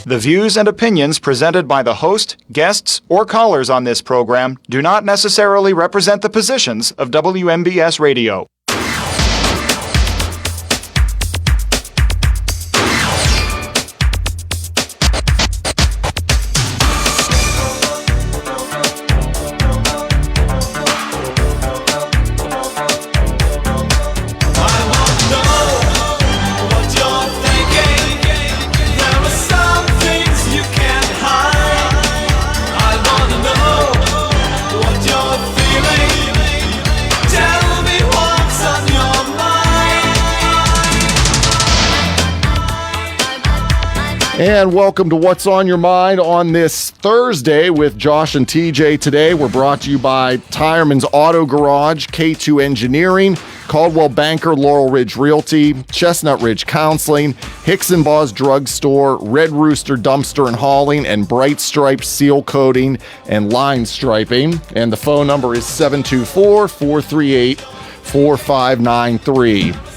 The views and opinions presented by the host, guests, or callers on this program do not necessarily represent the positions of WMBS Radio. And welcome to What's on Your Mind on this Thursday with Josh and TJ. Today we're brought to you by Tireman's Auto Garage, K2 Engineering, Caldwell Banker, Laurel Ridge Realty, Chestnut Ridge Counseling, Hicks and Baugh's Drug Store, Red Rooster Dumpster and Hauling, and Bright Stripe Seal Coating and Line Striping. And the phone number is 724-438-4593.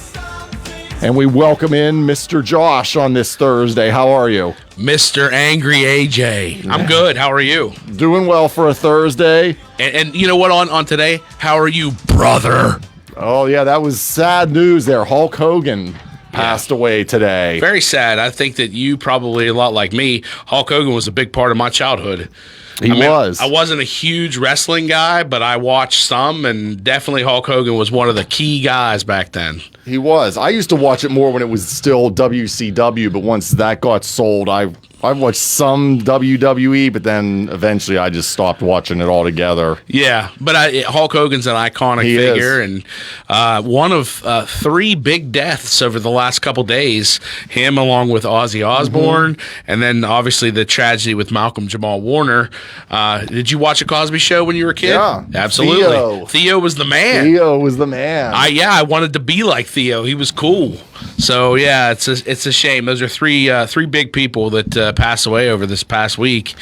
And we welcome in Mr. Josh on this Thursday. How are you? Mr. Angry AJ. I'm good. How are you? Doing well for a Thursday. And you know what on today? How are you, brother? Oh, yeah, that was sad news there. Hulk Hogan passed away today. Very sad. I think that you probably, a lot like me, Hulk Hogan was a big part of my childhood. He was. I wasn't a huge wrestling guy, but I watched some, and definitely Hulk Hogan was one of the key guys back then. He was. I used to watch it more when it was still WCW, but once that got sold, I watched some WWE, but then eventually I just stopped watching it altogether. Yeah, but Hulk Hogan's an iconic figure, and one of three big deaths over the last couple days, him along with Ozzy Osbourne, and then obviously the tragedy with Malcolm Jamal Warner. Did you watch a Cosby Show when you were a kid? Yeah. Absolutely. Theo was the man. Theo was the man. I wanted to be like Theo. He was cool. So yeah, it's a shame. Those are three big people that passed away over this past week.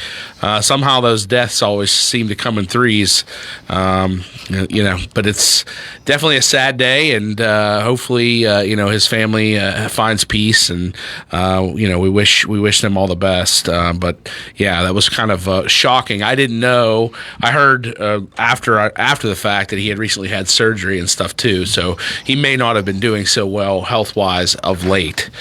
Somehow those deaths always seem to come in threes. But it's definitely a sad day, and hopefully his family finds peace, and we wish them all the best. But yeah, that was kind of shocking. I didn't know. I heard after the fact that he had recently had surgery and stuff too, so he may not have been doing so well health-wise of late.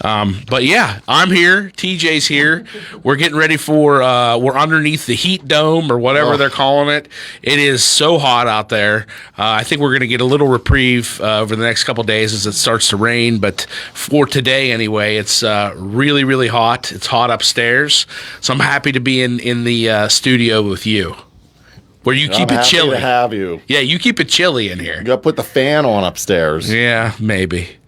But yeah, I'm here. TJ's here. We're getting ready for we're underneath the heat dome or whatever they're calling it. It is so hot out there. I think we're going to get a little reprieve over the next couple days as it starts to rain, but for today anyway, it's really, really hot. It's hot upstairs, so I'm happy to be in the studio with you, where you keep it chilly. To have you. Yeah, you keep it chilly in here. You got to put the fan on upstairs. Yeah, maybe.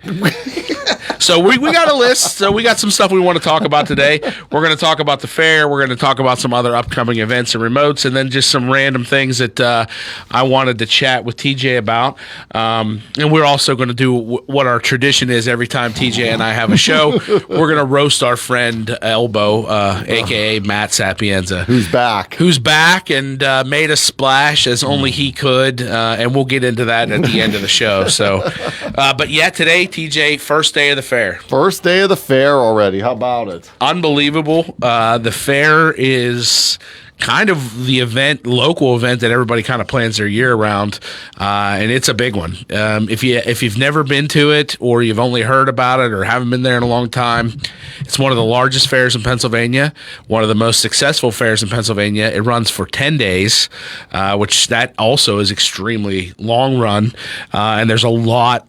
So we got a list. So we got some stuff we want to talk about today. We're going to talk about the fair. We're going to talk about some other upcoming events and remotes, and then just some random things that I wanted to chat with TJ about. And we're also going to do what our tradition is every time TJ and I have a show. We're going to roast our friend Elbow, a.k.a. Matt Sapienza. Who's back and made a splash as only he could. And we'll get into that at the end of the show. So, but yeah, today, TJ, first day of the fair. First day of the fair already. How about it? Unbelievable. The fair is kind of the local event that everybody kind of plans their year around, and it's a big one. If you've never been to it, or you've only heard about it, or haven't been there in a long time, it's one of the largest fairs in Pennsylvania, one of the most successful fairs in Pennsylvania. It runs for 10 days, which that also is extremely long run, and there's a lot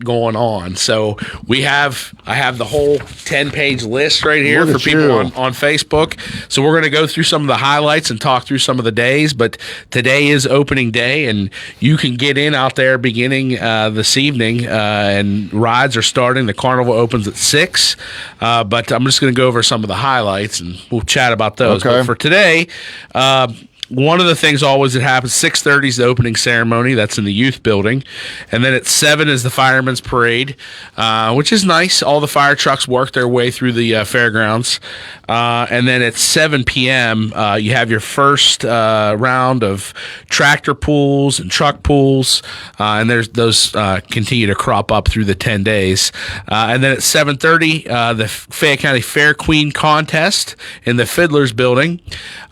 going on. So I have the whole 10-page list right here for people on Facebook. So we're going to go through some of the highlights and talk through some of the days, but today is opening day, and you can get in out there beginning this evening, and rides are starting. The carnival opens at 6, but I'm just going to go over some of the highlights, and we'll chat about those. Okay. But for today, One of the things always that happens, 6:30 is the opening ceremony. That's in the youth building. And then at 7 is the fireman's parade, which is nice. All the fire trucks work their way through the fairgrounds. And then at 7 p.m., you have your first round of tractor pulls and truck pulls. And those continue to crop up through the 10 days. And then at 7:30, the Fayette County Fair Queen contest in the Fiddlers building.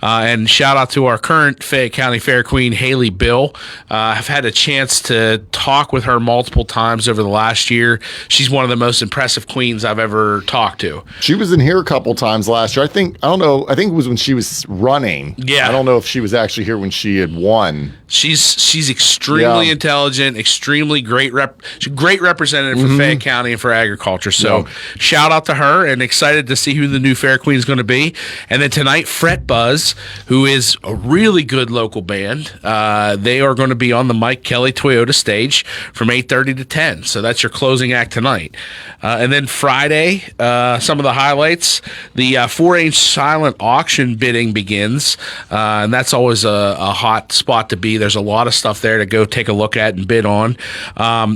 And shout out to our current Fayette County Fair Queen, Haley Bill. I've had a chance to talk with her multiple times over the last year. She's one of the most impressive queens I've ever talked to. She was in here a couple times last year. I think it was when she was running. Yeah. I don't know if she was actually here when she had won. She's extremely intelligent, extremely great representative for Fayette County and for agriculture. So shout out to her, and excited to see who the new Fair Queen is going to be. And then tonight, Fret Buzz, who is a really good local band. They are going to be on the Mike Kelly Toyota stage from 8:30 to 10. So that's your closing act tonight. And then Friday, some of the highlights, the 4-inch silent auction bidding begins. And that's always a hot spot to be. There's a lot of stuff there to go take a look at and bid on.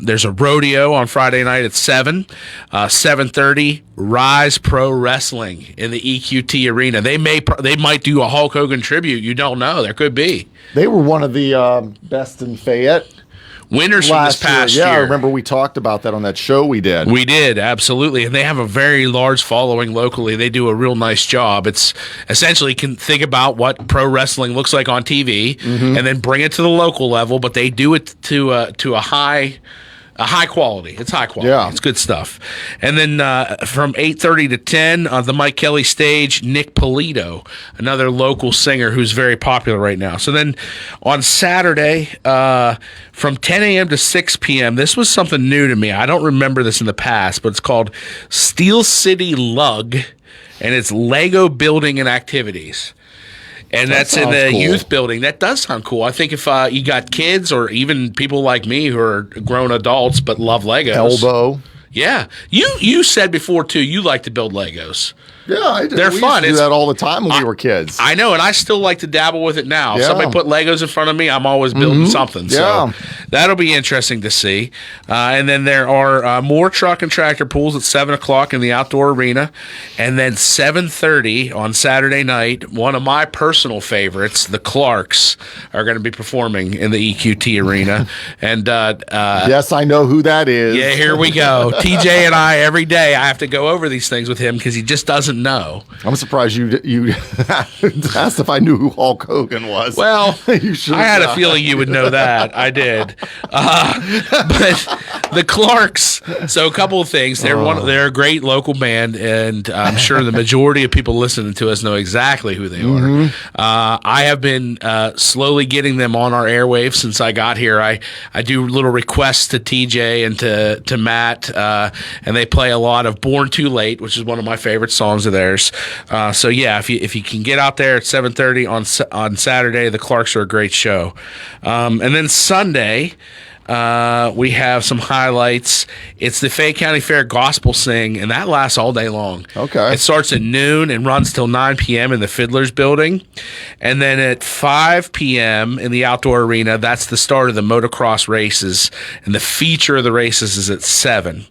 There's a rodeo on Friday night at 7. 7:30, Rise Pro Wrestling in the EQT Arena. They might do a Hulk Hogan tribute. You don't know. There could be. They were one of the best in Fayette. Winners from this past year. Yeah, I remember we talked about that on that show we did. We did, absolutely. And they have a very large following locally. They do a real nice job. It's essentially, can think about what pro wrestling looks like on TV and then bring it to the local level, but they do it to a high quality. It's high quality. Yeah. It's good stuff. And then from 8:30 to 10 on the Mike Kelly stage, Nick Polito, another local singer who's very popular right now. So then on Saturday, from 10 a.m. to 6 p.m., this was something new to me. I don't remember this in the past, but it's called Steel City Lug, and it's Lego building and activities. And that's in the youth building. That does sound cool. I think if you got kids or even people like me who are grown adults but love Legos. Elbow. Yeah. You said before, too, you like to build Legos. Yeah, I do. They're we fun. Used to do that all the time when we were kids. I know, and I still like to dabble with it now. If Yeah. somebody put Legos in front of me, I'm always building something. Yeah. So that'll be interesting to see. And then there are more truck and tractor pools at 7 o'clock in the outdoor arena. And then 7:30 on Saturday night, one of my personal favorites, the Clarks, are going to be performing in the EQT arena. And yes, I know who that is. yeah, here we go. TJ and I, every day, I have to go over these things with him because he just doesn't know. I'm surprised you asked if I knew who Hulk Hogan was. Well, You should I had a have. feeling you would know that. I did. But the Clarks, so a couple of things. They're a great local band, and I'm sure the majority of people listening to us know exactly who they are. I have been slowly getting them on our airwaves since I got here. I do little requests to TJ and to Matt, and they play a lot of Born Too Late, which is one of my favorite songs of theirs. So yeah, if you can get out there at 7:30 on Saturday, the Clarks are a great show. And then Sunday, we have some highlights. It's the Fayette County Fair Gospel Sing, and that lasts all day long. Okay. It starts at noon and runs till 9 p.m. in the Fiddlers building. And then at 5 p.m. in the outdoor arena, that's the start of the motocross races. And the feature of the races is at 7.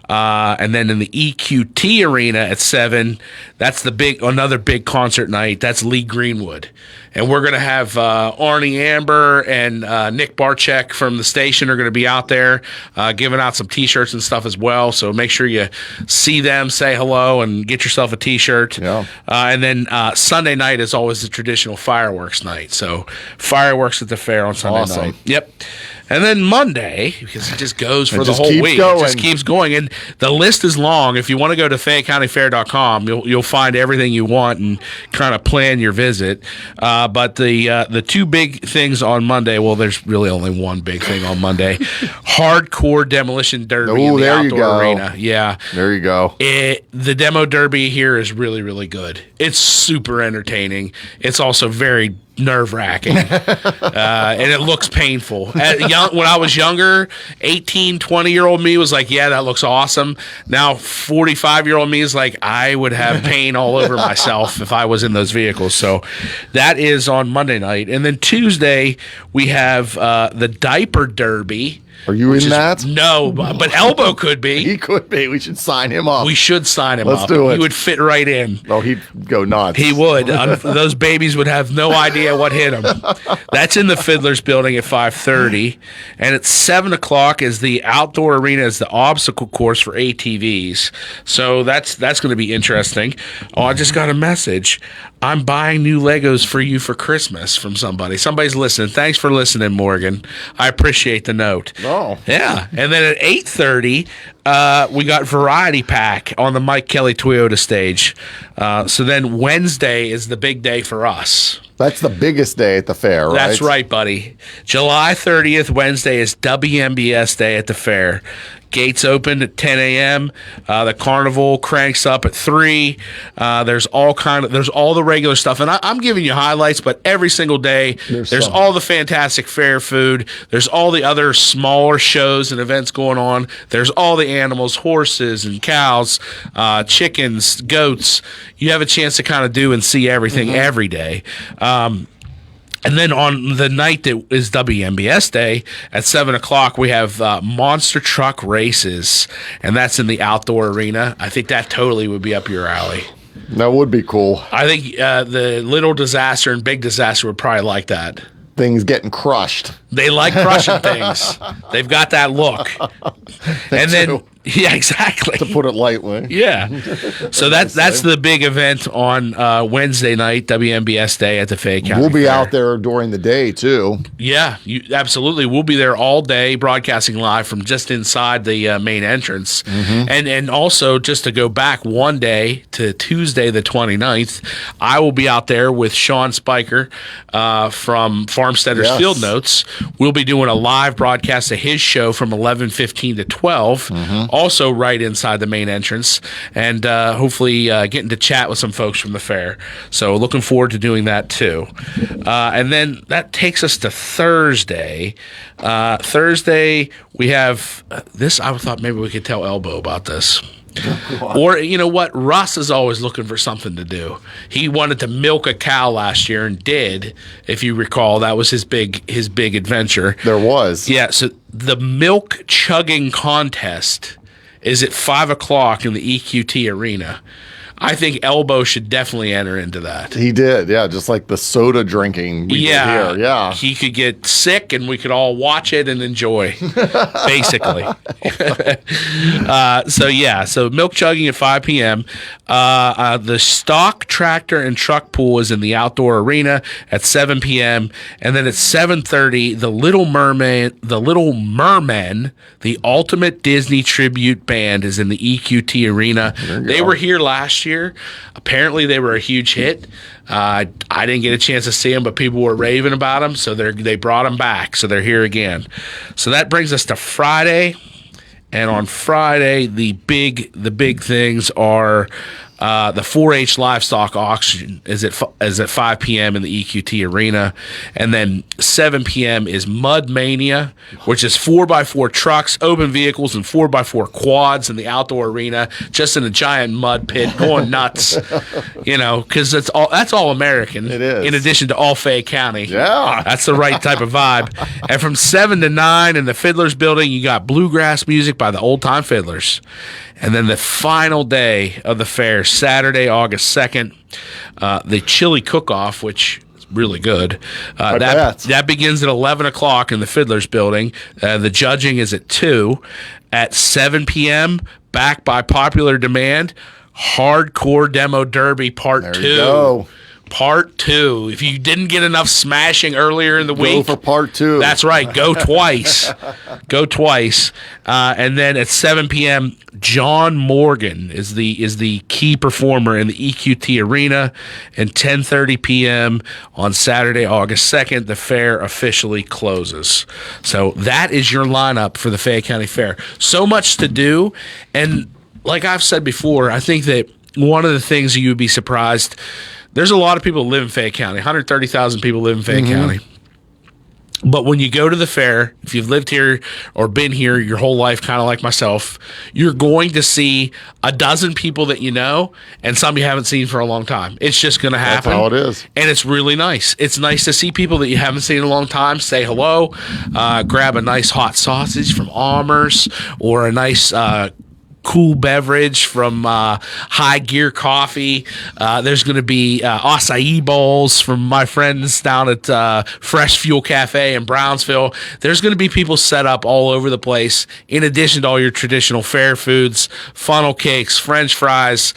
And then in the EQT arena at 7, that's another big concert night. That's Lee Greenwood. And we're going to have Arnie Amber and Nick Barczyk from the station are going to be out there giving out some T-shirts and stuff as well. So make sure you see them, say hello, and get yourself a T-shirt. Yeah. And then Sunday night is always the traditional fireworks night. So fireworks at the fair on Sunday Awesome. night. Yep. And then Monday, because it just goes for the just whole keeps week. going. It just keeps going. And the list is long. If you want to go to FayetteCountyFair.com, you'll find everything you want and kind of plan your visit. But the two big things on Monday, well, there's really only one big thing on Monday. Hardcore Demolition Derby in the there you outdoor go. arena. Yeah. There you go. The demo derby here is really, really good. It's super entertaining. It's also very nerve-wracking, and it looks painful. When I was younger, 18, 20-year-old me was like, yeah, that looks awesome. Now 45-year-old me is like, I would have pain all over myself if I was in those vehicles. So that is on Monday night. And then Tuesday, we have the Diaper Derby. Are you in that? No, but Elbow could be. He could be. We should sign him up. We should sign him Let's up. do it. He would fit right in. Oh, he'd go nuts. He would. Those babies would have no idea what hit him. That's in the Fiddlers Building at 5:30, and at 7 o'clock is the outdoor arena, is the obstacle course for ATVs. So that's going to be interesting. Oh, I just got a message. I'm buying new Legos for you for Christmas from somebody. Somebody's listening. Thanks for listening, Morgan. I appreciate the note. Oh. Yeah. And then at 8:30, we got Variety Pack on the Mike Kelly Toyota stage. So then Wednesday is the big day for us. That's the biggest day at the fair, right? That's right, buddy. July 30th, Wednesday, is WMBS Day at the fair. Gates open at 10 a.m. The carnival cranks up at 3. There's all the regular stuff, and I'm giving you highlights. But every single day, there's all the fantastic fair food. There's all the other smaller shows and events going on. There's all the animals, horses and cows, chickens, goats. You have a chance to kind of do and see everything every day. And then on the night that is WMBS Day at 7 o'clock, we have monster truck races, and that's in the outdoor arena. I think that totally would be up your alley. That would be cool. I think the Little Disaster and Big Disaster would probably like that. Things getting crushed. They like crushing things. They've got that look. And then, yeah, exactly. To put it lightly. Yeah. So that's the big event on Wednesday night, WMBS Day at the Fayette County We'll be Fair. out there during the day, too. Yeah, absolutely. We'll be there all day broadcasting live from just inside the main entrance. And also, just to go back one day to Tuesday the 29th, I will be out there with Sean Spiker from Farmsteaders Field Notes. We'll be doing a live broadcast of his show from 11:15 to 12, also right inside the main entrance, and hopefully getting to chat with some folks from the fair. So looking forward to doing that too. And then that takes us to Thursday. Thursday, we have this. I thought maybe we could tell Elbow about this. Or, you know what? Russ is always looking for something to do. He wanted to milk a cow last year and did, if you recall. That was his big adventure. There was. Yeah, so the milk chugging contest is at 5 o'clock in the EQT arena. I think Elbow should definitely enter into that. He did, yeah, just like the soda drinking we did here. Yeah. He could get sick and we could all watch it and enjoy, basically. So milk chugging at 5 p.m. The stock, tractor, and truck pool is in the outdoor arena at 7 p.m. And then at 7:30, the Little Mermen, the ultimate Disney tribute band, is in the EQT arena. They were here last year. Apparently, they were a huge hit. I didn't get a chance to see them, but people were raving about them, so they brought them back. So they're here again. So that brings us to Friday, and on Friday, the big things are the 4-H livestock auction is at 5 p.m. in the EQT arena, and then 7 p.m. is Mud Mania, which is 4x4 trucks, open vehicles, and 4x4 quads in the outdoor arena, just in a giant mud pit, going nuts. Because that's all American. It is. In addition to all Fayette County. Yeah. That's the right type of vibe. And from 7 to 9 in the Fiddlers Building, you got bluegrass music by the Old Time Fiddlers. And then the final day of the fair, Saturday, August 2nd, the chili cook-off, which is really good. That begins at 11 o'clock in the Fiddlers Building. The judging is at 2. At 7 p.m., back by popular demand, Hardcore Demo Derby Part 2. There you go. Part 2. If you didn't get enough smashing earlier in the week, go for Part 2. That's right. Go twice. Go twice. And then at 7 p.m., John Morgan is the key performer in the EQT arena. And 10:30 p.m. on Saturday, August 2nd, the fair officially closes. So that is your lineup for the Fayette County Fair. So much to do. And like I've said before, I think that one of the things you would be surprised there's a lot of people who live in Fayette County. 130,000 people live in Fayette County. But when you go to the fair, if you've lived here or been here your whole life, kind of like myself, you're going to see a dozen people that you know and some you haven't seen for a long time. It's just going to happen. That's how it is. And it's really nice. It's nice to see people that you haven't seen in a long time, say hello, grab a nice hot sausage from Almer's or a nice cool beverage from High Gear Coffee. There's going to be acai bowls from my friends down at Fresh Fuel Cafe in Brownsville. There's going to be people set up all over the place, in addition to all your traditional fair foods, funnel cakes, French fries,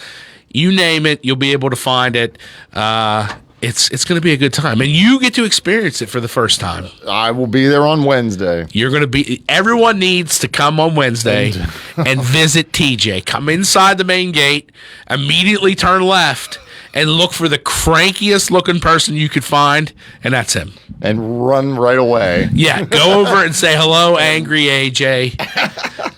you name it, you'll be able to find it. It's going to be a good time, and you get to experience it for the first time. I will be there on Wednesday. Everyone needs to come on Wednesday and visit TJ. Come inside the main gate, immediately turn left, and look for the crankiest looking person you could find, and that's him. And run right away. Yeah, go over and say hello, Angry AJ,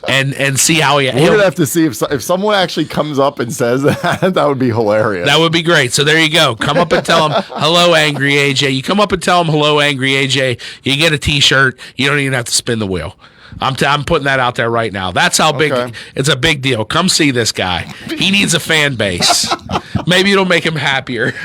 and see how he. We're gonna have to see if someone actually comes up and says that. That would be hilarious. That would be great. So there you go. Come up and tell him hello, Angry AJ. You come up and tell him hello, Angry AJ. You get a T-shirt. You don't even have to spin the wheel. I'm putting that out there right now. That's how big it's a big deal. Come see this guy. He needs a fan base. Maybe it'll make him happier.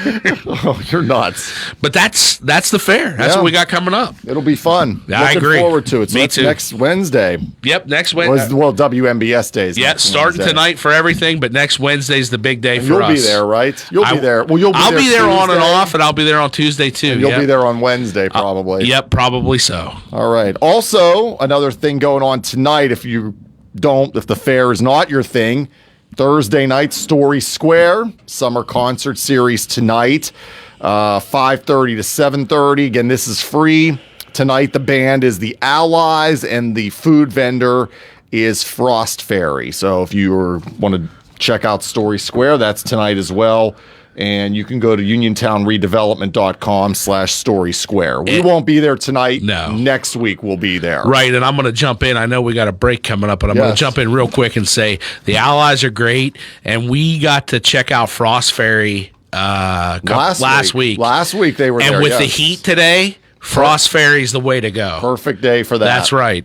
Oh, you're nuts. But that's the fair. That's what we got coming up. It'll be fun. I agree. Looking forward to it. So Me that's too. next Wednesday. Yep, next Wednesday. Well, WMBS days. Yeah, next starting Wednesday. tonight for everything, but next Wednesday's the big day for us. You'll be there, right? You'll be there. Well, I'll be there on and Tuesday, off, and I'll be there on Tuesday too. and you'll be there on Wednesday, probably. Yep, probably so. All right. Also, another thing going on tonight, if the fair is not your thing, Thursday night, Story Square, summer concert series tonight, 5:30 to 7:30. Again, this is free. Tonight, the band is the Allies, and the food vendor is Frost Fairy. So if you want to check out Story Square, that's tonight as well. And you can go to uniontownredevelopment.com/Story Square. We won't be there tonight. No. Next week we'll be there. Right, and I'm going to jump in. I know we got a break coming up, but I'm going to jump in real quick and say the Allies are great, and we got to check out Frost Fairy last week. Last week they were there. And with the heat today, Frost Fairy's the way to go. Perfect day for that. That's right.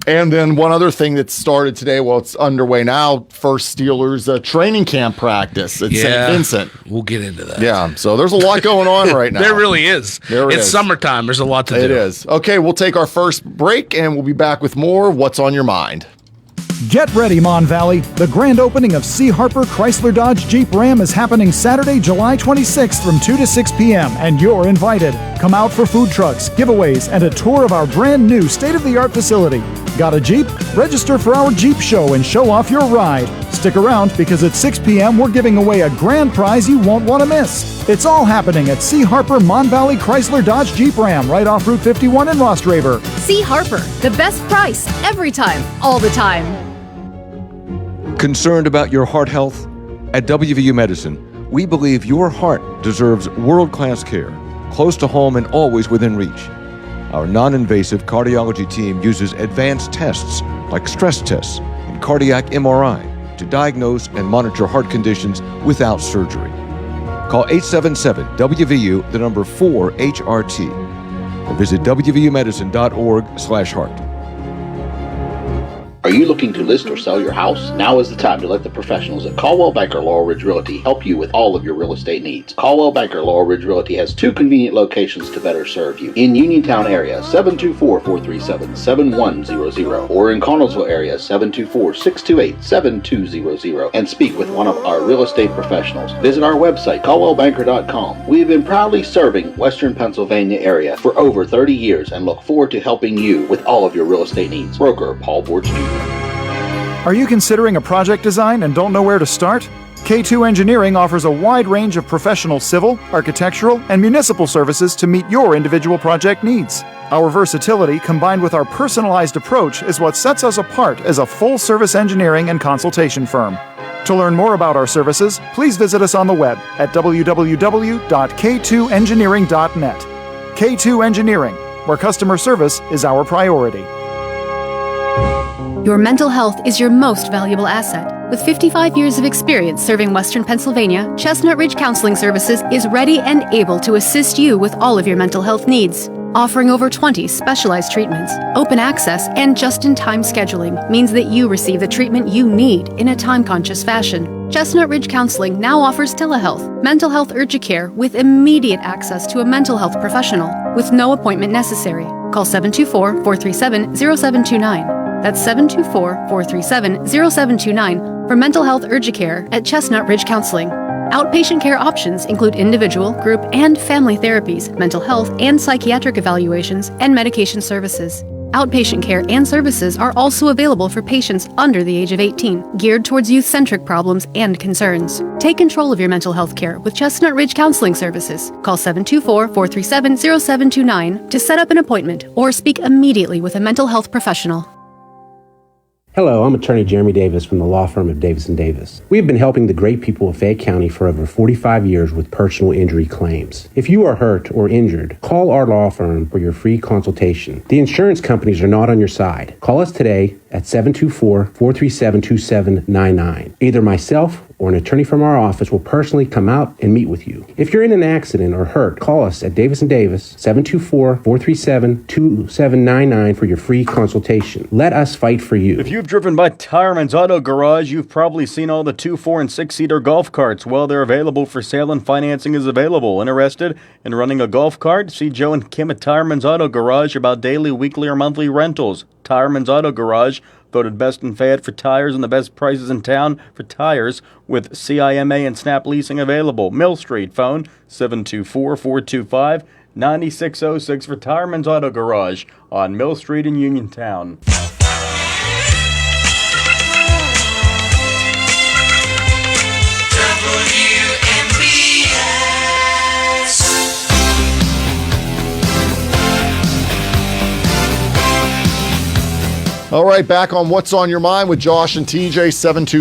And then one other thing that started today, well, it's underway now, first Steelers training camp practice at St. Vincent. We'll get into that. Yeah, so there's a lot going on right now. There really is. It's summertime. There's a lot to do. It is. Okay, we'll take our first break, and we'll be back with more What's on Your Mind. Get ready, Mon Valley. The grand opening of C. Harper Chrysler Dodge Jeep Ram is happening Saturday, July 26th from 2 to 6 p.m., and you're invited. Come out for food trucks, giveaways, and a tour of our brand new state-of-the-art facility. Got a Jeep? Register for our Jeep show and show off your ride. Stick around because at 6 p.m. we're giving away a grand prize you won't want to miss. It's all happening at C. Harper Mon Valley Chrysler Dodge Jeep Ram right off Route 51 in Ross Draver. C. Harper, the best price every time, all the time. Concerned about your heart health? At WVU Medicine, we believe your heart deserves world-class care, close to home and always within reach. Our non-invasive cardiology team uses advanced tests like stress tests and cardiac MRI to diagnose and monitor heart conditions without surgery. Call 877-WVU, the number 4HRT, or visit wvumedicine.org/heart. Are you looking to list or sell your house? Now is the time to let the professionals at Caldwell Banker Laurel Ridge Realty help you with all of your real estate needs. Caldwell Banker Laurel Ridge Realty has two convenient locations to better serve you. In Uniontown area, 724-437-7100, or in Connellsville area, 724-628-7200, and speak with one of our real estate professionals. Visit our website, caldwellbanker.com. We have been proudly serving Western Pennsylvania area for over 30 years and look forward to helping you with all of your real estate needs. Broker Paul Borge Jr. Are you considering a project design and don't know where to start? K2 Engineering offers a wide range of professional civil, architectural, and municipal services to meet your individual project needs. Our versatility combined with our personalized approach is what sets us apart as a full-service engineering and consultation firm. To learn more about our services, please visit us on the web at www.k2engineering.net. K2 Engineering, where customer service is our priority. Your mental health is your most valuable asset. With 55 years of experience serving Western Pennsylvania, Chestnut Ridge Counseling Services is ready and able to assist you with all of your mental health needs. Offering over 20 specialized treatments, open access, and just-in-time scheduling means that you receive the treatment you need in a time-conscious fashion. Chestnut Ridge Counseling now offers telehealth, mental health urgent care with immediate access to a mental health professional with no appointment necessary. Call 724-437-0729. That's 724-437-0729 for mental health urgent care at Chestnut Ridge Counseling. Outpatient care options include individual, group, and family therapies, mental health and psychiatric evaluations, and medication services. Outpatient care and services are also available for patients under the age of 18, geared towards youth-centric problems and concerns. Take control of your mental health care with Chestnut Ridge Counseling Services. Call 724-437-0729 to set up an appointment or speak immediately with a mental health professional. Hello, I'm attorney Jeremy Davis from the law firm of Davis & Davis. We have been helping the great people of Fayette County for over 45 years with personal injury claims. If you are hurt or injured, call our law firm for your free consultation. The insurance companies are not on your side. Call us today at 724-437-2799. Either myself or an attorney from our office will personally come out and meet with you. If you're in an accident or hurt, call us at Davis & Davis, 724-437-2799 for your free consultation. Let us fight for you. If you've driven by Tireman's Auto Garage, you've probably seen all the 2, 4, and 6-seater golf carts. Well, they're available for sale and financing is available. Interested in running a golf cart? See Joe and Kim at Tireman's Auto Garage about daily, weekly, or monthly rentals. Tireman's Auto Garage, voted best in Fayette for tires and the best prices in town for tires with CIMA and Snap Leasing available. Mill Street, phone 724-425-9606 for Tireman's Auto Garage on Mill Street in Uniontown. All right, back on What's on Your Mind with Josh and TJ,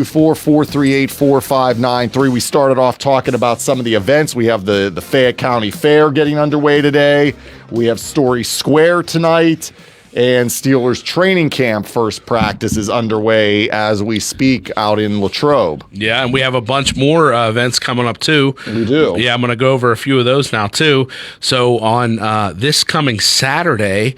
724-438-4593. We started off talking about some of the events. We have the Fayette County Fair getting underway today. We have Story Square tonight. And Steelers training camp first practice is underway as we speak out in Latrobe. Yeah, and we have a bunch more events coming up, too. We do. Yeah, I'm going to go over a few of those now, too. So on this coming Saturday,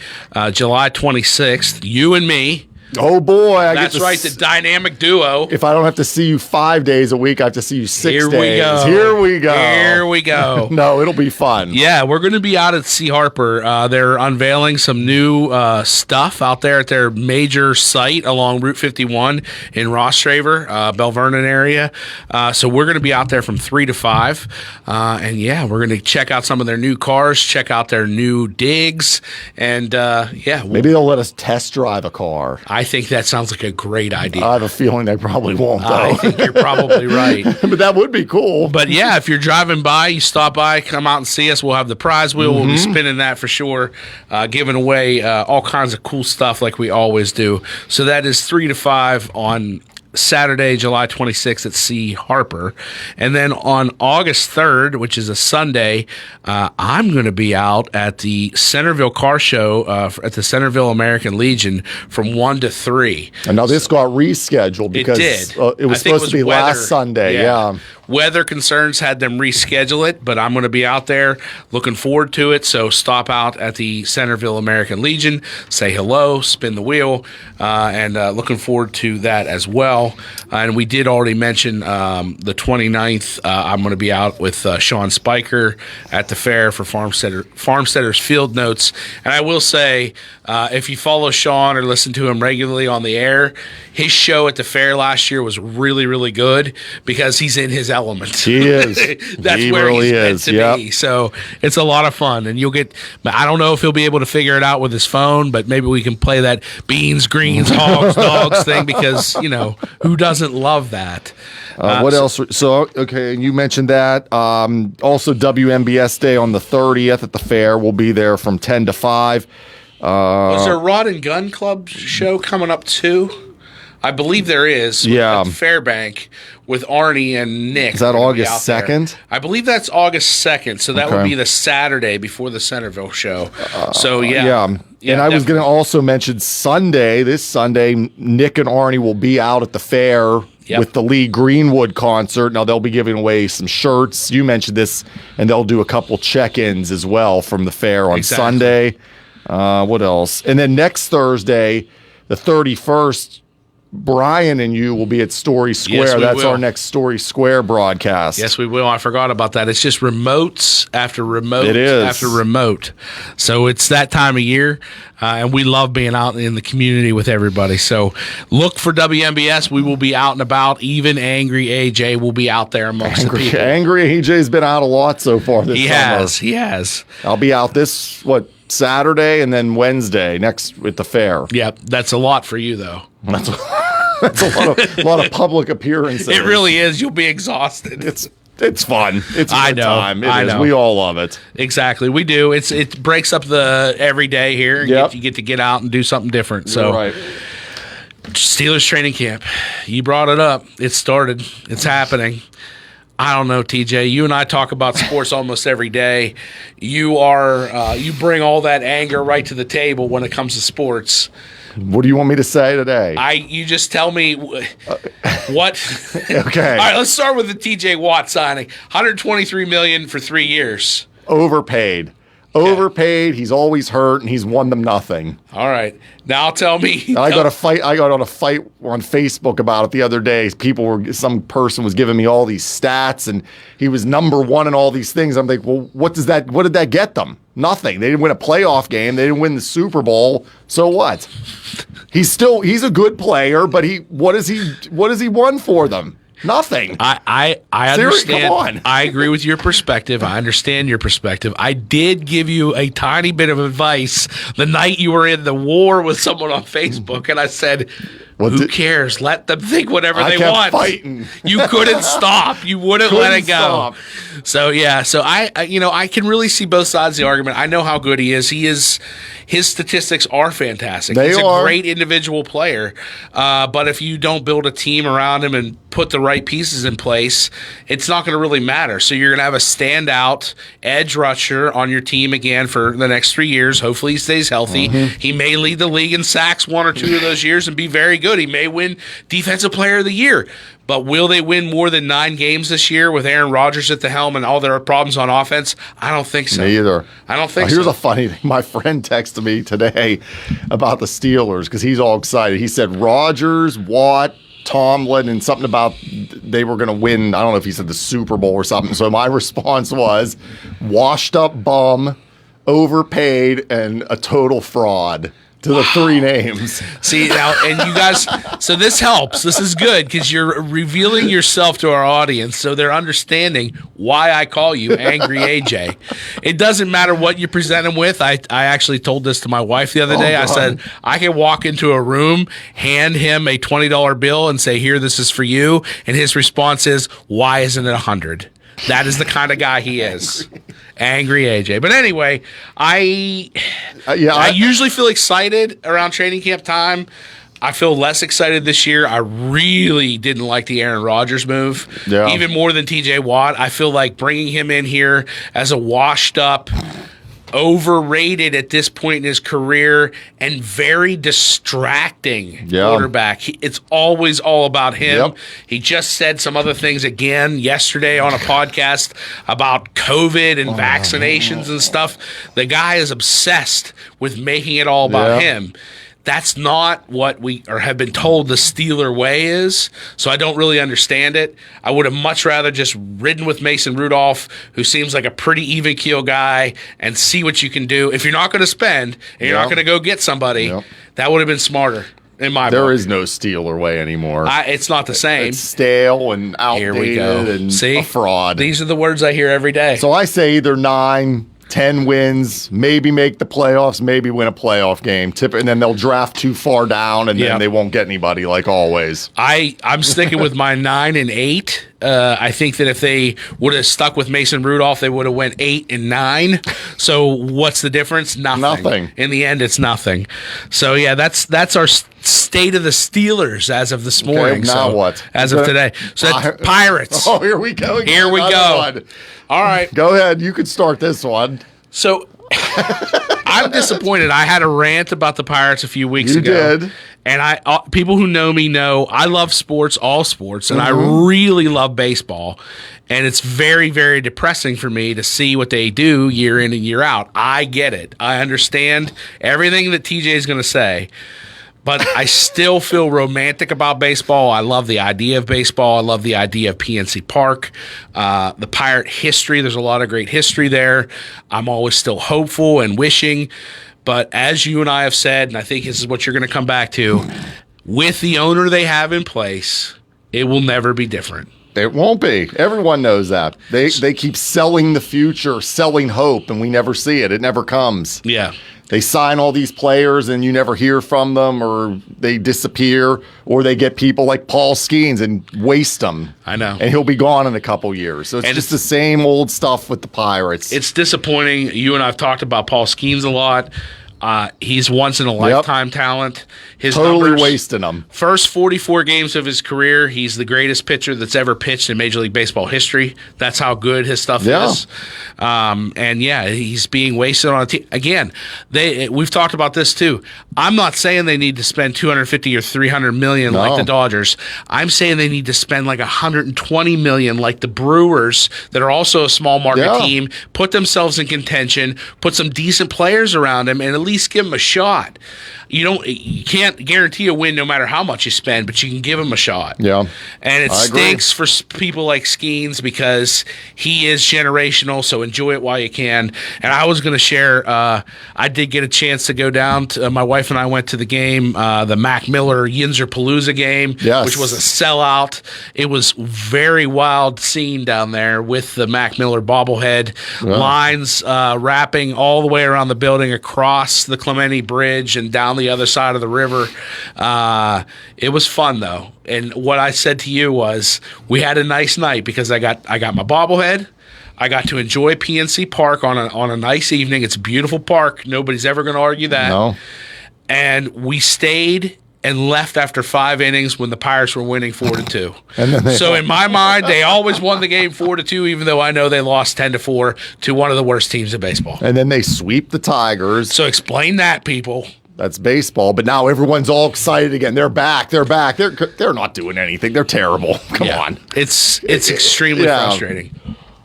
July 26th, you and me. Oh, boy. That's right, the dynamic duo. If I don't have to see you 5 days a week, I have to see you 6 days. Here we go. Here we go. Here we go. No, it'll be fun. Yeah, we're going to be out at C. Harper. They're unveiling some new stuff out there at their major site along Route 51 in Rostraver, Bell Vernon area. So we're going to be out there from 3 to 5. And yeah, we're going to check out some of their new cars, check out their new digs. And yeah. Maybe they'll let us test drive a car. I think that sounds like a great idea. I have a feeling they probably won't, though. I think you're probably right. But that would be cool. But yeah, if you're driving by, you stop by, come out and see us. We'll have the prize wheel. We'll be spinning that for sure, giving away all kinds of cool stuff like we always do. So that is 3 to 5 on Saturday, July 26th at C. Harper. And then on August 3rd, which is a Sunday, I'm going to be out at the Centerville Car Show at the Centerville American Legion from 1 to 3. And now this got rescheduled because it was supposed to be weather. last Sunday. Yeah. Weather concerns had them reschedule it, but I'm going to be out there looking forward to it. So stop out at the Centerville American Legion, say hello, spin the wheel, and looking forward to that as well. And we did already mention the 29th. I'm going to be out with Sean Spiker at the fair for Farmsteaders Field Notes. And I will say, if you follow Sean or listen to him regularly on the air, his show at the fair last year was really, really good because he's in his element. He is. That's he where really he's is. meant to be. So it's a lot of fun. And you'll get, I don't know if he'll be able to figure it out with his phone, but maybe we can play that beans, greens, hogs, dogs thing because, you know, who doesn't love that? What else? So, okay, you mentioned that. Also, WMBS Day on the 30th at the fair. We'll be there from 10 to 5. Was there a Rod and Gun Club show coming up too? I believe there is. Yeah. At Fairbank with Arnie and Nick. Is that August 2nd? I believe that's August 2nd. So that would be the Saturday before the Centerville show. So, yeah. And I was going to also mention Sunday, this Sunday, Nick and Arnie will be out at the fair with the Lee Greenwood concert. Now they'll be giving away some shirts. You mentioned this, and they'll do a couple check-ins as well from the fair on Sunday. What else? And then next Thursday, the 31st, Brian and you will be at Story Square. Yes, That's will. our next Story Square broadcast. Yes, we will. I forgot about that. It's just remotes after remote It is. after remote. So it's that time of year, and we love being out in the community with everybody. So look for WMBS. We will be out and about. Even Angry AJ will be out there amongst the people. Angry AJ's been out a lot so far this summer. He has. I'll be out this, Saturday and then Wednesday next at the fair. Yep, that's a lot for you, though. That's a lot of public appearances. It really is. You'll be exhausted. It's fun. It's a I good know. time. I It is. know. We all love it. Exactly, we do. It breaks up the everyday here. And Yep. you get to get out and do something different. So, Right. Steelers training camp. You brought it up. It started. It's happening. I don't know, TJ. You and I talk about sports almost every day. You bring all that anger right to the table when it comes to sports. What do you want me to say today? You just tell me what. Okay. All right, let's start with the TJ Watt signing. $123 million for 3 years. Overpaid. Overpaid. He's always hurt, and he's won them nothing. All right, now tell me. I got on a fight on Facebook about it the other day. Some person was giving me all these stats, and he was number one in all these things. I'm like, well, what did that get them? Nothing. They didn't win a playoff game. They didn't win the Super Bowl. So what? He's a good player, but what has he won for them? Nothing. I Seriously, understand. come on. I agree with your perspective. I understand your perspective. I did give you a tiny bit of advice the night you were in the war with someone on Facebook, and I said, who cares? Let them think whatever they kept want. fighting. You couldn't stop. You wouldn't let it go. Stop. So yeah, I can really see both sides of the argument. I know how good he is. His statistics are fantastic. He's a great individual player. But if you don't build a team around him and put the right pieces in place, it's not going to really matter. So you're going to have a standout edge rusher on your team again for the next 3 years. Hopefully he stays healthy. He may lead the league in sacks 1 or 2 of those years and be very good. He may win Defensive Player of the Year. But will they win more than 9 games this year with Aaron Rodgers at the helm and all their problems on offense? I don't think so. Me either. I don't think Here's so. a funny thing. My friend texted me today about the Steelers because he's all excited. He said Rodgers, Watt, Tomlin, and something about they were going to win. I don't know if he said the Super Bowl or something. So my response was washed up bum, overpaid, and a total fraud. To the 3 names. See, now, and you guys, so this helps. This is good because you're revealing yourself to our audience so they're understanding why I call you Angry AJ. It doesn't matter what you present him with. I actually told this to my wife the other day. I said, I can walk into a room, hand him a $20 bill, and say, here, this is for you. And his response is, why isn't it 100? That is the kind of guy he is. Angry AJ. But anyway, I usually feel excited around training camp time. I feel less excited this year. I really didn't like the Aaron Rodgers move, even more than TJ Watt. I feel like bringing him in here as a washed up, overrated at this point in his career, and very distracting quarterback. It's always all about him. He just said some other things again yesterday on a podcast about COVID and vaccinations and stuff. The guy is obsessed with making it all about him. That's not what we have been told the Steeler way is, so I don't really understand it. I would have much rather just ridden with Mason Rudolph, who seems like a pretty even keel guy, and see what you can do. If you're not going to spend and you're not going to go get somebody, that would have been smarter in my book. There is no Steeler way anymore. It's not the same. It's stale and outdated. Here we go. And See? a fraud. These are the words I hear every day. So I say either 9, 10 wins, maybe make the playoffs, maybe win a playoff game. And then they'll draft too far down, and then they won't get anybody like always. I'm sticking with my 9 and 8. I think that if they would have stuck with Mason Rudolph, they would have went 8 and 9. So what's the difference? Nothing. In the end, it's nothing. So yeah, that's our state of the Steelers as of this morning. Now what? As of today. So that's Pirates. Oh, here we go. Here we go. All right. Go ahead. You could start this one. So I'm disappointed. I had a rant about the Pirates a few weeks You ago. did. And people who know me know I love sports, all sports, and I really love baseball. And it's very, very depressing for me to see what they do year in and year out. I get it. I understand everything that TJ is going to say. But I still feel romantic about baseball. I love the idea of baseball. I love the idea of PNC Park. The Pirate history, there's a lot of great history there. I'm always still hopeful and wishing. But as you and I have said, and I think this is what you're going to come back to, with the owner they have in place, it will never be different. It won't be. Everyone knows that. They keep selling the future, selling hope, and we never see it. It never comes. Yeah. They sign all these players and you never hear from them, or they disappear, or they get people like Paul Skeens and waste them. I know. And he'll be gone in a couple years. So it's just the same old stuff with the Pirates. It's disappointing. You and I have talked about Paul Skeens a lot. He's once in a lifetime talent. His totally numbers, wasting them. First 44 games of his career, he's the greatest pitcher that's ever pitched in Major League Baseball history. That's how good his stuff is. And he's being wasted on a team. Again, we've talked about this too. I'm not saying they need to spend $250 or $300 million like the Dodgers. I'm saying they need to spend like $120 million like the Brewers, that are also a small market team. Put themselves in contention. Put some decent players around them, and at least give them a shot. You can't guarantee a win no matter how much you spend, but you can give them a shot. Yeah. And it stinks for people like Skeens because he is generational, so enjoy it while you can. And I was going to share, I did get a chance to go down to, my wife and I went to the game, the Mac Miller Yinzer Palooza game, which was a sellout. It was very wild scene down there with the Mac Miller bobblehead, lines wrapping all the way around the building, across the Clemente Bridge and down the other side of the river. It was fun though, and what I said to you was we had a nice night because I got my bobblehead. I got to enjoy PNC Park on a nice evening. It's a beautiful park. Nobody's ever going to argue that. No. And we stayed and left after 5 innings when the Pirates were winning 4-2. So in my mind, they always won the game 4-2, even though I know they lost 10-4 to one of the worst teams in baseball. And then they sweep the Tigers. So explain that, people. That's baseball, but now everyone's all excited again. They're back. They're back. They're not doing anything. They're terrible. Come on. It's extremely frustrating.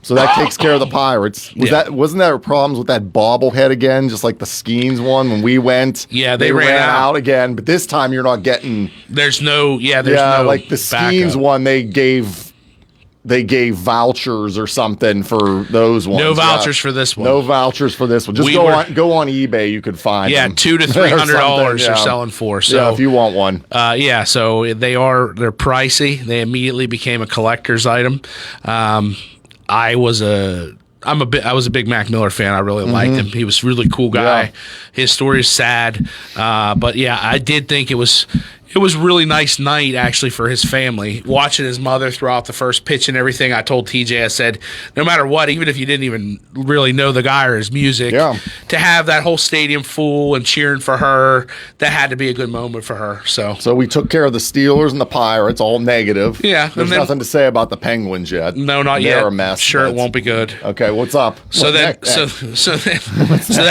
So that takes care of the Pirates. Wasn't there problems with that bobblehead again, just like the Skeens one when we went? Yeah, they ran out again, but this time you're not getting. There's no like the Skeens one they gave vouchers or something for those ones. No vouchers for this one. No vouchers for this one. Just go on eBay. You could find them. $200 to $300 they're selling for. So if you want one. So they're pricey. They immediately became a collector's item. I was a big Mac Miller fan. I really liked him. He was a really cool guy. Yeah. His story is sad, but I did think it was a really nice night actually for his family. Watching his mother throw out the first pitch and everything. I told TJ, I said, no matter what, even if you didn't even really know the guy or his music, to have that whole stadium full and cheering for her, that had to be a good moment for her. So we took care of the Steelers and the Pirates, all negative. Yeah. There's nothing to say about the Penguins yet. No, not yet. They're a mess. Sure, it won't be good. Okay, what's up? So that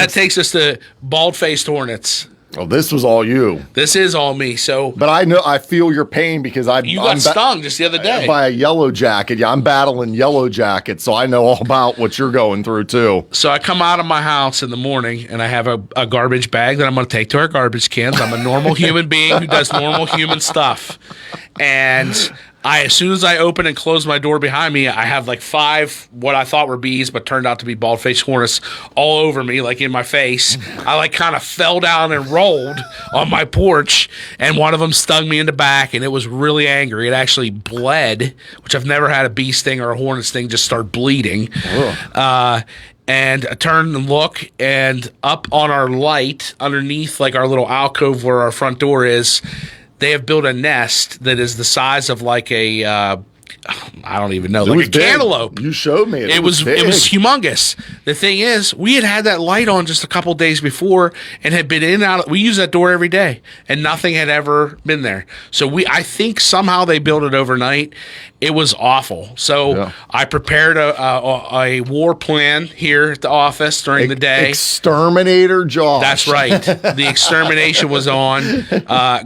takes us to Bald-Faced Hornets. Oh, this was all you. This is all me. But I feel your pain because you got stung just the other day by a Yellow Jacket. Yeah, I'm battling Yellow Jacket, so I know all about what you're going through too. So I come out of my house in the morning and I have a garbage bag that I'm going to take to our garbage cans. I'm a normal human being who does normal human stuff, and as soon as I open and close my door behind me, I have like 5 what I thought were bees, but turned out to be bald-faced hornets all over me, like in my face. I like kind of fell down and rolled on my porch, and one of them stung me in the back, and it was really angry. It actually bled, which I've never had a bee sting or a hornet sting just start bleeding. And I turn and look, and up on our light, underneath like our little alcove where our front door is, they have built a nest that is the size of like a I don't even know, It like was a big. cantaloupe. You showed me it. It was big. humongous. The thing is, we had that light on just a couple days before and had been in and out. We use that door every day, and nothing had ever been there. So I think somehow they built it overnight. It was awful. So Yeah. I prepared a war plan here at the office during the day. Exterminator Josh. That's right. The extermination was on.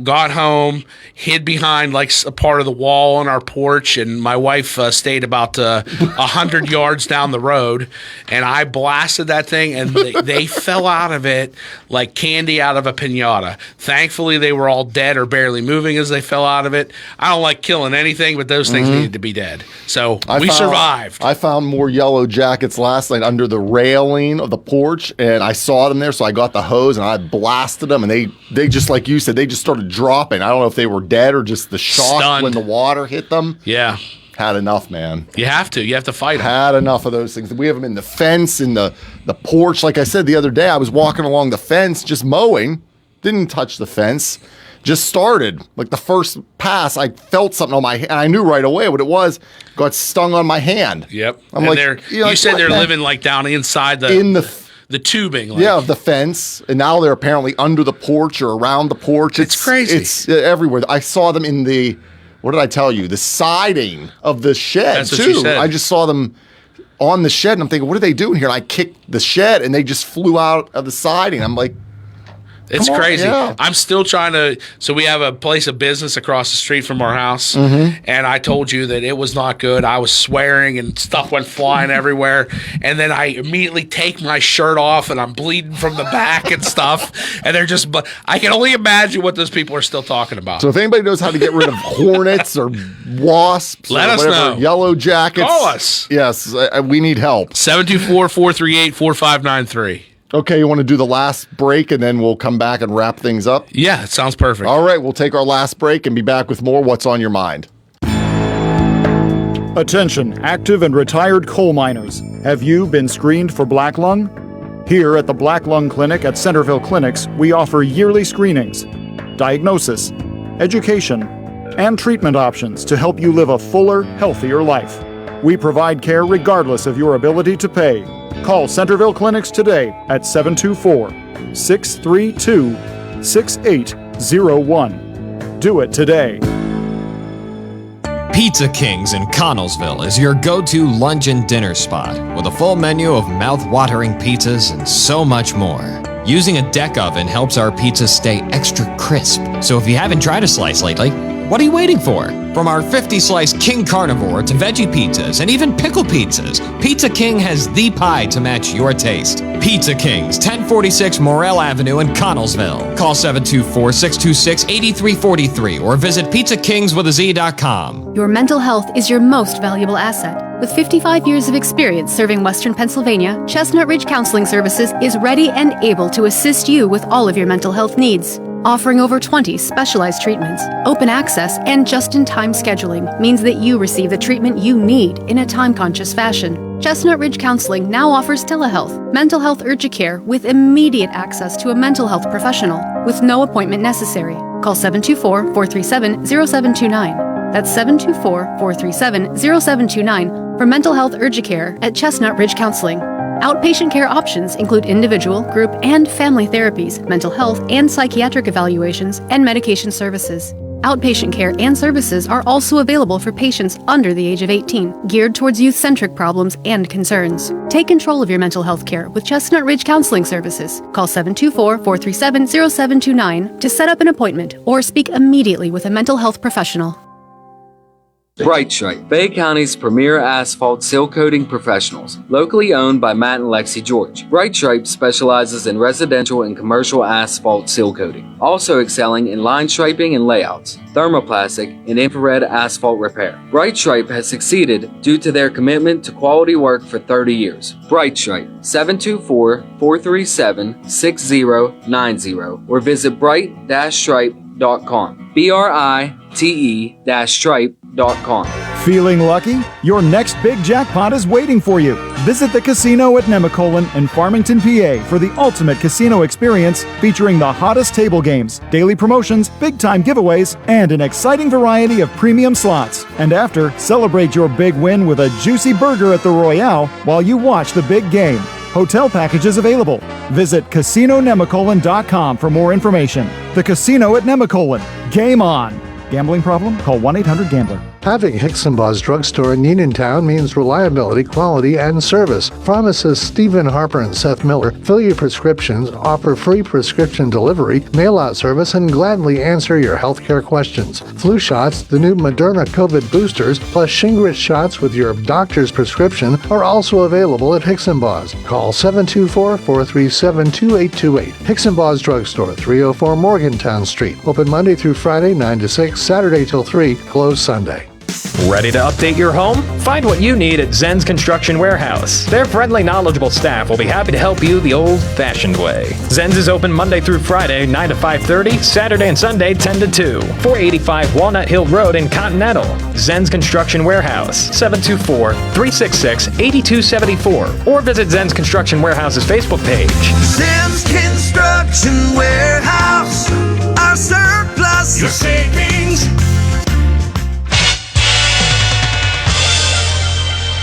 Got home, hid behind like a part of the wall on our porch, and my wife stayed about 100 yards down the road, and I blasted that thing, and they fell out of it like candy out of a piñata. Thankfully, they were all dead or barely moving as they fell out of it. I don't like killing anything, but those things needed to be dead. So we survived. I found more yellow jackets last night under the railing of the porch, and I saw them there, so I got the hose and I blasted them, and they just, like you said, they just started dropping. I don't know if they were dead or just the shock Stunned. when the water hit them. Yeah. Had enough, man. You have to fight them. Had enough of those things. We have them in the fence, in the porch. Like I said the other day, I was walking along the fence, just mowing. Didn't touch the fence. Just started. Like the first pass, I felt something on my hand. I knew right away what it was. Got stung on my hand. Yep. I'm and like, you said what they're the- living like down inside in the tubing. Like. Yeah, of the fence, and now they're apparently under the porch or around the porch. It's crazy. It's everywhere. I saw them in the, what did I tell you? The siding of the shed, That's what too. you said. I just saw them on the shed, and I'm thinking, what are they doing here? And I kicked the shed, and they just flew out of the siding. I'm like, It's Come on, crazy. yeah. I'm still trying to. So we have a place of business across the street from our house, Mm-hmm. and I told you that it was not good. I was swearing and stuff went flying everywhere, and then I immediately take my shirt off and I'm bleeding from the back and stuff. And they're just. But I can only imagine what those people are still talking about. so if anybody knows how to get rid of hornets or wasps, Let or us whatever, know. yellow jackets, Call us. Yes, we need help. 724-438-4593. Okay, you want to do the last break, and then we'll come back and wrap things up? Yeah, it sounds perfect. All right, we'll take our last break and be back with more What's on Your Mind. Attention, active and retired coal miners. Have you been screened for black lung? Here at the Black Lung Clinic at Centerville Clinics, we offer yearly screenings, diagnosis, education, and treatment options to help you live a fuller, healthier life. We provide care regardless of your ability to pay. Call Centerville Clinics today at 724-632-6801. Do it today. Pizza Kings in Connellsville is your go-to lunch and dinner spot with a full menu of mouth-watering pizzas and so much more. Using a deck oven helps our pizzas stay extra crisp, so if you haven't tried a slice lately, what are you waiting for? From our 50-slice King Carnivore to veggie pizzas and even pickle pizzas, Pizza King has the pie to match your taste. Pizza Kings, 1046 Morrell Avenue in Connellsville. Call 724-626-8343 or visit pizzakingswithaz.com. Your mental health is your most valuable asset. With 55 years of experience serving Western Pennsylvania, Chestnut Ridge Counseling Services is ready and able to assist you with all of your mental health needs. Offering over 20 specialized treatments, open access, and just-in-time scheduling means that you receive the treatment you need in a time-conscious fashion. Chestnut Ridge Counseling now offers telehealth, mental health urgent care with immediate access to a mental health professional with no appointment necessary. Call 724-437-0729. That's 724-437-0729 for mental health urgent care at Chestnut Ridge Counseling. Outpatient care options include individual, group, and family therapies, mental health and psychiatric evaluations, and medication services. Outpatient care and services are also available for patients under the age of 18, geared towards youth-centric problems and concerns. Take control of your mental health care with Chestnut Ridge Counseling Services. Call 724-437-0729 to set up an appointment or speak immediately with a mental health professional. Bright Stripe, Bay County's premier asphalt seal coating professionals, locally owned by Matt and Lexi George. Bright Stripe specializes in residential and commercial asphalt seal coating, also excelling in line striping and layouts, thermoplastic, and infrared asphalt repair. Bright Stripe has succeeded due to their commitment to quality work for 30 years. Bright Stripe, 724-437-6090 or visit bright-stripe.com. BRITE-stripe.com. Feeling lucky? Your next big jackpot is waiting for you. Visit the casino at Nemacolin in Farmington, PA for the ultimate casino experience featuring the hottest table games, daily promotions, big-time giveaways, and an exciting variety of premium slots. And after, celebrate your big win with a juicy burger at the Royale while you watch the big game. Hotel packages available. Visit CasinoNemacolin.com for more information. The Casino at Nemacolin. Game on! Gambling problem? Call 1-800-GAMBLER. Having Hicksonbaugh's Drugstore in Uniontown means reliability, quality, and service. Pharmacists Stephen Harper and Seth Miller fill your prescriptions, offer free prescription delivery, mail-out service, and gladly answer your healthcare questions. Flu shots, the new Moderna COVID boosters, plus Shingrix shots with your doctor's prescription are also available at Hicksonbaugh's. Call 724-437-2828. Hicksonbaugh's Drugstore, 304 Morgantown Street. Open Monday through Friday, 9 to 6, Saturday till 3, closed Sunday. Ready to update your home? Find what you need at Zen's Construction Warehouse. Their friendly, knowledgeable staff will be happy to help you the old-fashioned way. Zen's is open Monday through Friday, 9 to 5:30, Saturday and Sunday, 10 to 2. 485 Walnut Hill Road in Continental. Zen's Construction Warehouse, 724-366-8274. Or visit Zen's Construction Warehouse's Facebook page. Zen's Construction Warehouse. Our surplus. Your savings.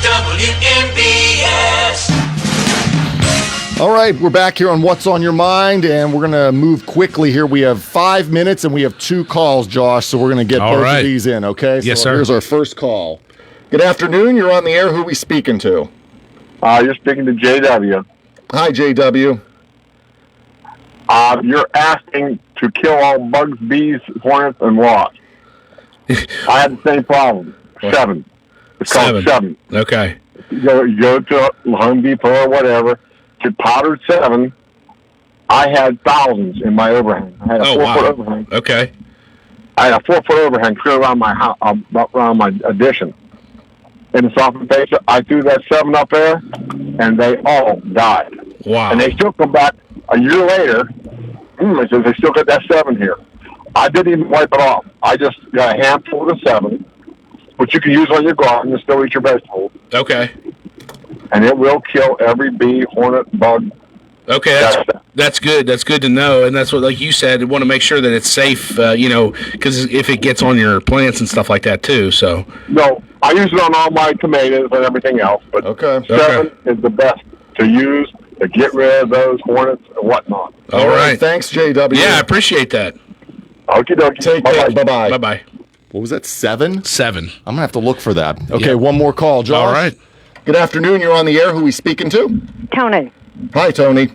WMBS. All right, we're back here on What's on Your Mind, and we're going to move quickly here. We have 5 minutes, and we have 2 calls, Josh, so we're going to get both of these in, okay? Yes, so sir. Here's our first call. Good afternoon. You're on the air. Who are we speaking to? You're speaking to JW. Hi, JW. You're asking to kill all bugs, bees, hornets, and wasps. I had the same problem. 7. It's called 7. Okay. You go to Home Depot or whatever, to powdered 7. I had thousands in my overhang. I had a 4-foot overhang. Okay. I had a 4-foot overhang clear around my house, around my addition. In the soft base, I threw that 7 up there, and they all died. Wow. And they still come back a year later. They said they still got that 7 here. I didn't even wipe it off. I just got a handful of the 7, which you can use on your garden and still eat your vegetables. Okay. And it will kill every bee, hornet, bug. Okay, that's good. That's good to know, and that's what, like you said, you want to make sure that it's safe. Because if it gets on your plants and stuff like that too. So. No, I use it on all my tomatoes and everything else. But 7 is the best to use to get rid of those hornets and whatnot. All right. Thanks, JW. Yeah, I appreciate that. Okie dokie. Take care. Bye-bye. Bye-bye. What was that, 7? 7. I'm going to have to look for that. Okay, Yep. one more call, Josh. All right. Good afternoon. You're on the air. Who are we speaking to? Tony. Hi, Tony.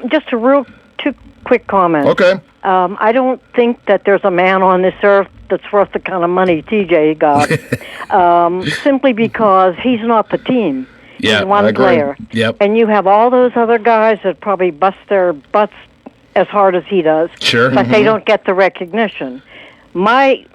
Just a two quick comments. Okay. I don't think that there's a man on this earth that's worth the kind of money TJ got. Simply because he's not the team. Yeah, he's one I agree. player. Yep. And you have all those other guys that probably bust their butts as hard as he does. Sure. But they don't get the recognition. My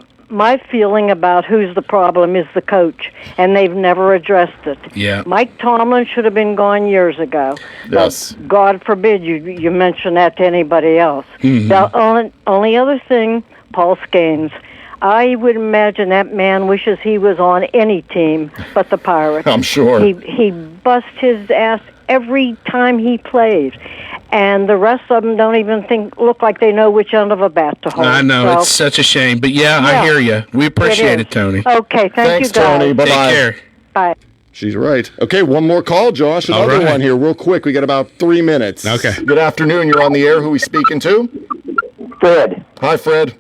feeling about who's the problem is the coach, and they've never addressed it. Yeah. Mike Tomlin should have been gone years ago. Yes. But God forbid you mention that to anybody else. Mm-hmm. The only other thing, Paul Scanes. I would imagine that man wishes he was on any team but the Pirates. I'm sure. He busts his ass every time he plays. And the rest of them don't even look like they know which end of a bat to hold. I know, So, it's such a shame. But yeah, I hear you. We appreciate it, Tony. Okay, Thanks, you guys. Tony. Bye-bye. Take care. Bye. She's right. Okay, one more call, Josh. All Another right. one here, real quick. We got about 3 minutes. Okay. Good afternoon. You're on the air. Who are we speaking to? Fred. Hi, Fred.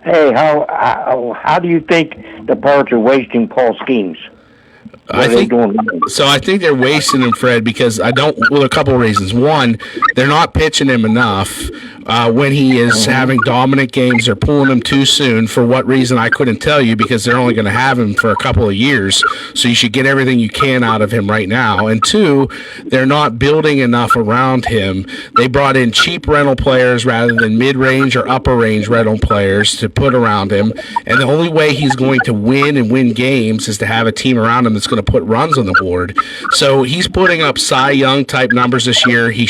Hey, how do you think the Pirates are wasting Paul Skeens? I think they're wasting him, Fred, because a couple of reasons. One, they're not pitching him enough. When he is having dominant games, they're pulling him too soon. For what reason, I couldn't tell you, because they're only going to have him for a couple of years. So you should get everything you can out of him right now. And two, they're not building enough around him. They brought in cheap rental players rather than mid-range or upper-range rental players to put around him. And the only way he's going to win games is to have a team around him that's going to put runs on the board. So he's putting up Cy Young type numbers this year. He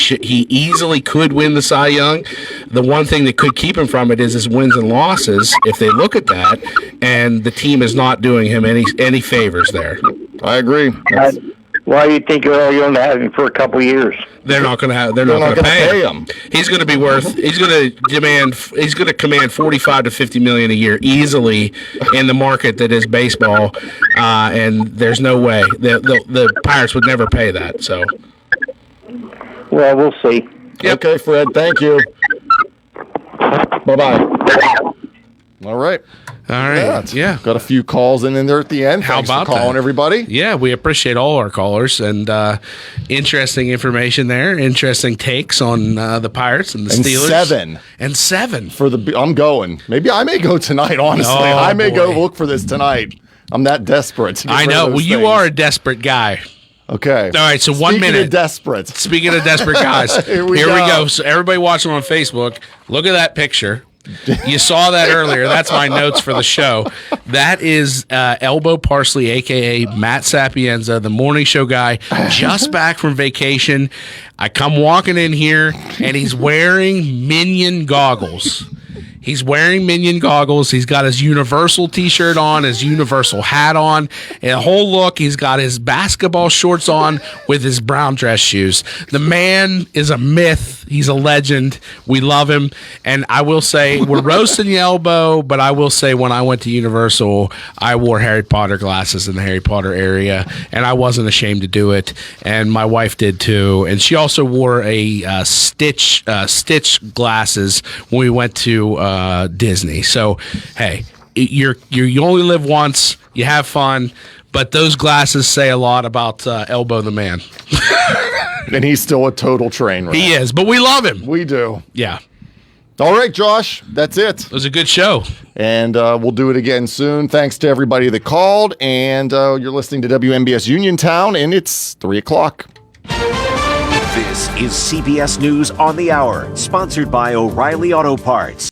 easily could win the Cy Young. The one thing that could keep him from it is his wins and losses. If they look at that, and the team is not doing him any favors there. I agree. Why do you think you're only have him for a couple of years? They're not going to pay him. He's going to be worth. He's going to command 45 to 50 million a year easily in the market that is baseball, and there's no way the Pirates would never pay that. So, well, we'll see. Yep. Okay, Fred. Thank you. Bye-bye. All right. Yeah. Got a few calls in there at the end. How Thanks about for calling, that? everybody? Yeah, we appreciate all our callers and interesting information there. Interesting takes on the Pirates and the Steelers. And 7 for the. I'm going. Maybe I may go tonight. Honestly, I may go look for this tonight. I'm that desperate. To get I rid know. of Well, those you things. are a desperate guy. Okay. All right, so 1 minute. Speaking of desperate. Speaking of desperate guys, here we go. So everybody watching on Facebook, look at that picture. You saw that earlier. That's my notes for the show. That is Elbow Parsley, a.k.a. Matt Sapienza, the morning show guy, just back from vacation. I come walking in here, and he's wearing Minion goggles. He's wearing Minion goggles. He's got his Universal T-shirt on, his Universal hat on, and a whole look. He's got his basketball shorts on with his brown dress shoes. The man is a myth. He's a legend. We love him. And I will say, we're roasting the Elbow, but I will say when I went to Universal, I wore Harry Potter glasses in the Harry Potter area, and I wasn't ashamed to do it. And my wife did too. And she also wore a Stitch glasses when we went to Disney. So, hey, you only live once. You have fun, but those glasses say a lot about Elbow the man. And he's still a total train wreck. He is, but we love him. We do. Yeah. All right, Josh, that's it. It was a good show. And we'll do it again soon. Thanks to everybody that called. And you're listening to WMBS Uniontown, and it's 3 o'clock. This is CBS News on the Hour, sponsored by O'Reilly Auto Parts.